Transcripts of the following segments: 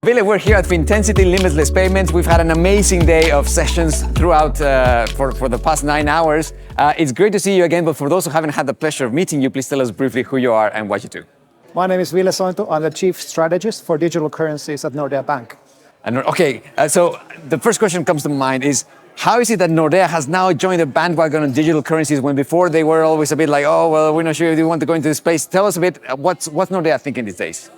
Ville, we're here at Fintensity, Limitless Payments. We've had an amazing day of sessions throughout for the past 9 hours. It's great to see you again, but for those who haven't had the pleasure of meeting you, please tell us briefly who you are and what you do. My name is Ville Sointu. I'm the Chief Strategist for Digital Currencies at Nordea Bank. So the first question comes to mind is, how is it that Nordea has now joined the bandwagon on digital currencies when before they were always a bit like, oh, well, we're not sure if you want to go into this space. Tell us a bit, what's Nordea thinking these days?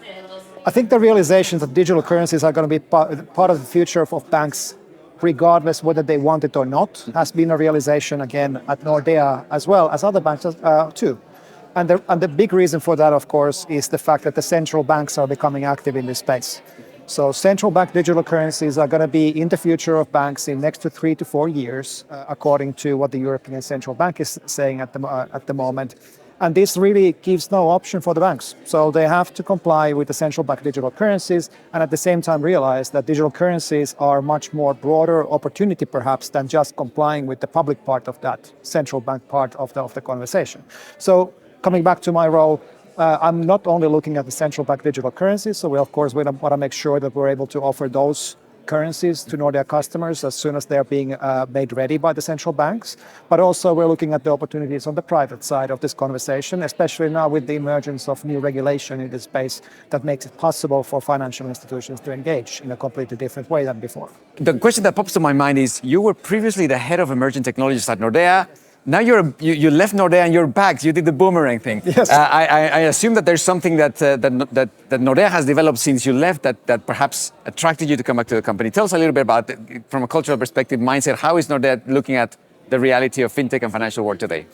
I think the realization that digital currencies are going to be part of the future of banks, regardless whether they want it or not, has been a realization again at Nordea as well as other banks too. And the big reason for that, of course, is the fact that the central banks are becoming active in this space. So central bank digital currencies are going to be in the future of banks in next to 3 to 4 years, according to what the European Central Bank is saying at the moment. And this really gives no option for the banks. So they have to comply with the central bank digital currencies and at the same time realize that digital currencies are much more broader opportunity perhaps than just complying with the public part of that central bank part of the conversation. So coming back to my role, I'm not only looking at the central bank digital currencies, so we of course want to make sure that we're able to offer those currencies to Nordea customers as soon as they're being made ready by the central banks. But also we're looking at the opportunities on the private side of this conversation, especially now with the emergence of new regulation in this space that makes it possible for financial institutions to engage in a completely different way than before. The question that pops to my mind is, you were previously the head of emerging technologies at Nordea. Now you left Nordea and you're back. You did the boomerang thing. Yes. I assume that there's something that Nordea has developed since you left that perhaps attracted you to come back to the company. Tell us a little bit about, from a cultural perspective, mindset. How is Nordea looking at the reality of fintech and financial world today?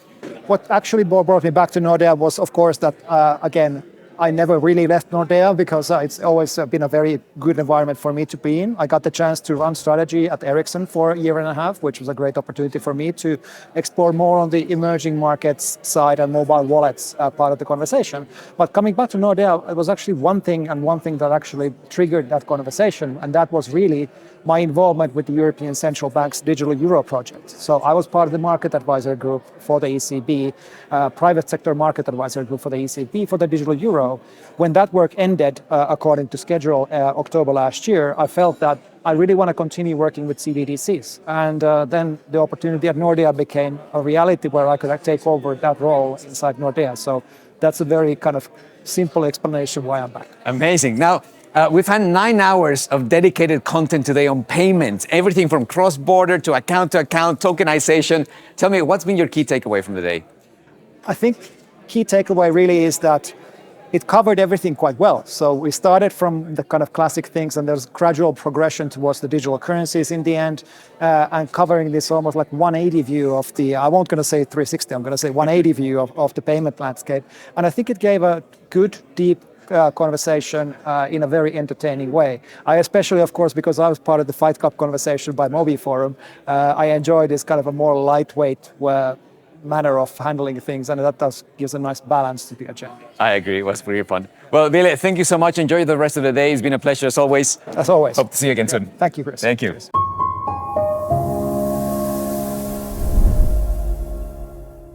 What actually brought me back to Nordea was, of course, that again, I never really left Nordea because it's always been a very good environment for me to be in. I got the chance to run strategy at Ericsson for a year and a half, which was a great opportunity for me to explore more on the emerging markets side and mobile wallets part of the conversation. But coming back to Nordea, it was actually one thing that actually triggered that conversation, and that was really my involvement with the European Central Bank's Digital Euro project. So I was part of the market advisor group for the ECB, private sector market advisor group for the ECB for the Digital Euro. When that work ended, according to schedule, October last year, I felt that I really want to continue working with CBDCs. And then the opportunity at Nordea became a reality where I could take over that role inside Nordea. So that's a very kind of simple explanation why I'm back. Amazing. Now, we've had 9 hours of dedicated content today on payments, everything from cross-border to account, tokenization. Tell me, what's been your key takeaway from the day? I think key takeaway really is that it covered everything quite well. So we started from the kind of classic things, and there's gradual progression towards the digital currencies in the end, and covering this almost like 180 view of the, I won't going to say 360, I'm going to say 180 view of the payment landscape. And I think it gave a good, deep conversation in a very entertaining way. I especially, of course, because I was part of the Fight Club conversation by Mobi Forum, I enjoyed this kind of a more lightweight manner of handling things, and that gives a nice balance to the agenda. I agree, it was pretty fun. Well, Ville, thank you so much. Enjoy the rest of the day. It's been a pleasure as always. As always. Hope to see you again soon. Thank you, Chris. Thank you.